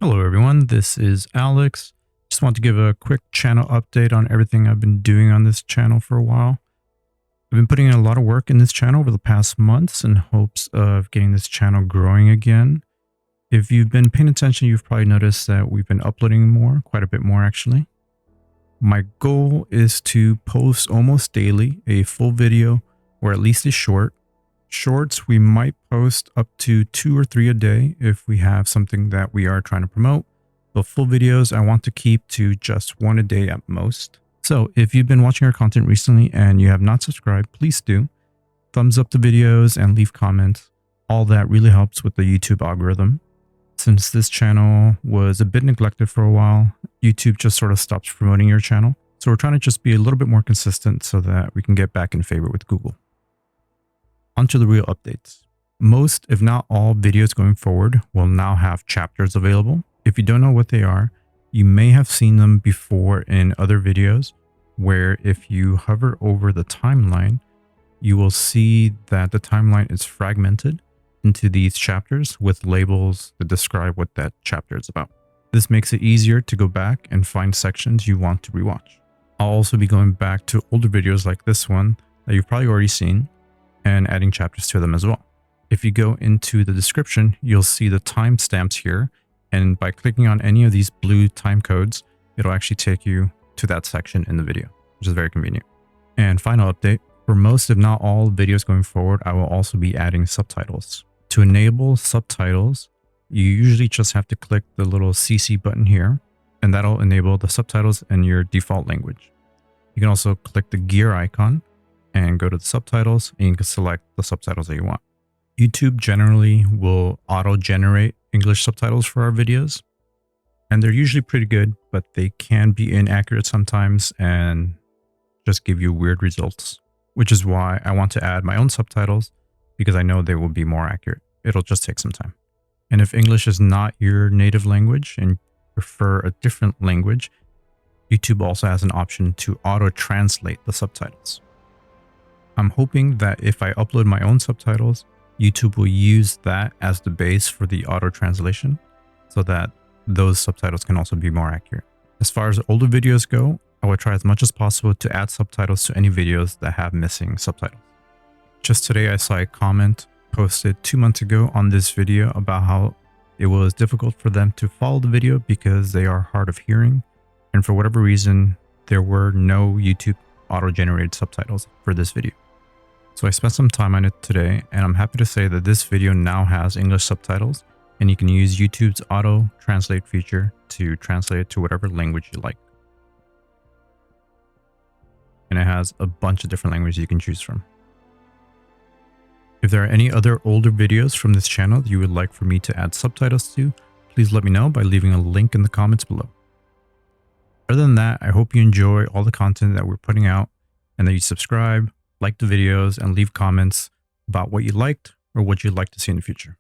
Hello everyone, this is Alex. Just want to give a quick channel update on everything I've been doing on this channel for a while. I've been putting in a lot of work in this channel over the past months in hopes of getting this channel growing again. If you've been paying attention, you've probably noticed that we've been uploading more, quite a bit more actually. My goal is to post almost daily a full video or at least a short. Shorts, we might post up to 2 or 3 a day if we have something that we are trying to promote. But full videos, I want to keep to just 1 a day at most. So if you've been watching our content recently and you have not subscribed, please do. Thumbs up the videos and leave comments. All that really helps with the YouTube algorithm. Since this channel was a bit neglected for a while, YouTube just sort of stops promoting your channel. So we're trying to just be a little bit more consistent so that we can get back in favor with Google. Onto the real updates. Most, if not all, videos going forward will now have chapters available. If you don't know what they are, you may have seen them before in other videos where if you hover over the timeline, you will see that the timeline is fragmented into these chapters with labels that describe what that chapter is about. This makes it easier to go back and find sections you want to rewatch. I'll also be going back to older videos like this one that you've probably already seen and adding chapters to them as well. If you go into the description, you'll see the timestamps here. And by clicking on any of these blue time codes, it'll actually take you to that section in the video, which is very convenient. And final update, for most, if not all videos going forward, I will also be adding subtitles. To enable subtitles, you usually just have to click the little CC button here, and that'll enable the subtitles in your default language. You can also click the gear icon and go to the subtitles, and you can select the subtitles that you want. YouTube generally will auto-generate English subtitles for our videos, and they're usually pretty good, but they can be inaccurate sometimes and just give you weird results, which is why I want to add my own subtitles because I know they will be more accurate. It'll just take some time. And if English is not your native language and prefer a different language, YouTube also has an option to auto-translate the subtitles. I'm hoping that if I upload my own subtitles, YouTube will use that as the base for the auto translation so that those subtitles can also be more accurate. As far as older videos go, I will try as much as possible to add subtitles to any videos that have missing subtitles. Just today, I saw a comment posted 2 months ago on this video about how it was difficult for them to follow the video because they are hard of hearing. And for whatever reason, there were no YouTube auto-generated subtitles for this video. So I spent some time on it today, and I'm happy to say that this video now has English subtitles, and you can use YouTube's auto translate feature to translate it to whatever language you like. And it has a bunch of different languages you can choose from. If there are any other older videos from this channel that you would like for me to add subtitles to, please let me know by leaving a link in the comments below. Other than that, I hope you enjoy all the content that we're putting out and that you subscribe, like the videos, and leave comments about what you liked or what you'd like to see in the future.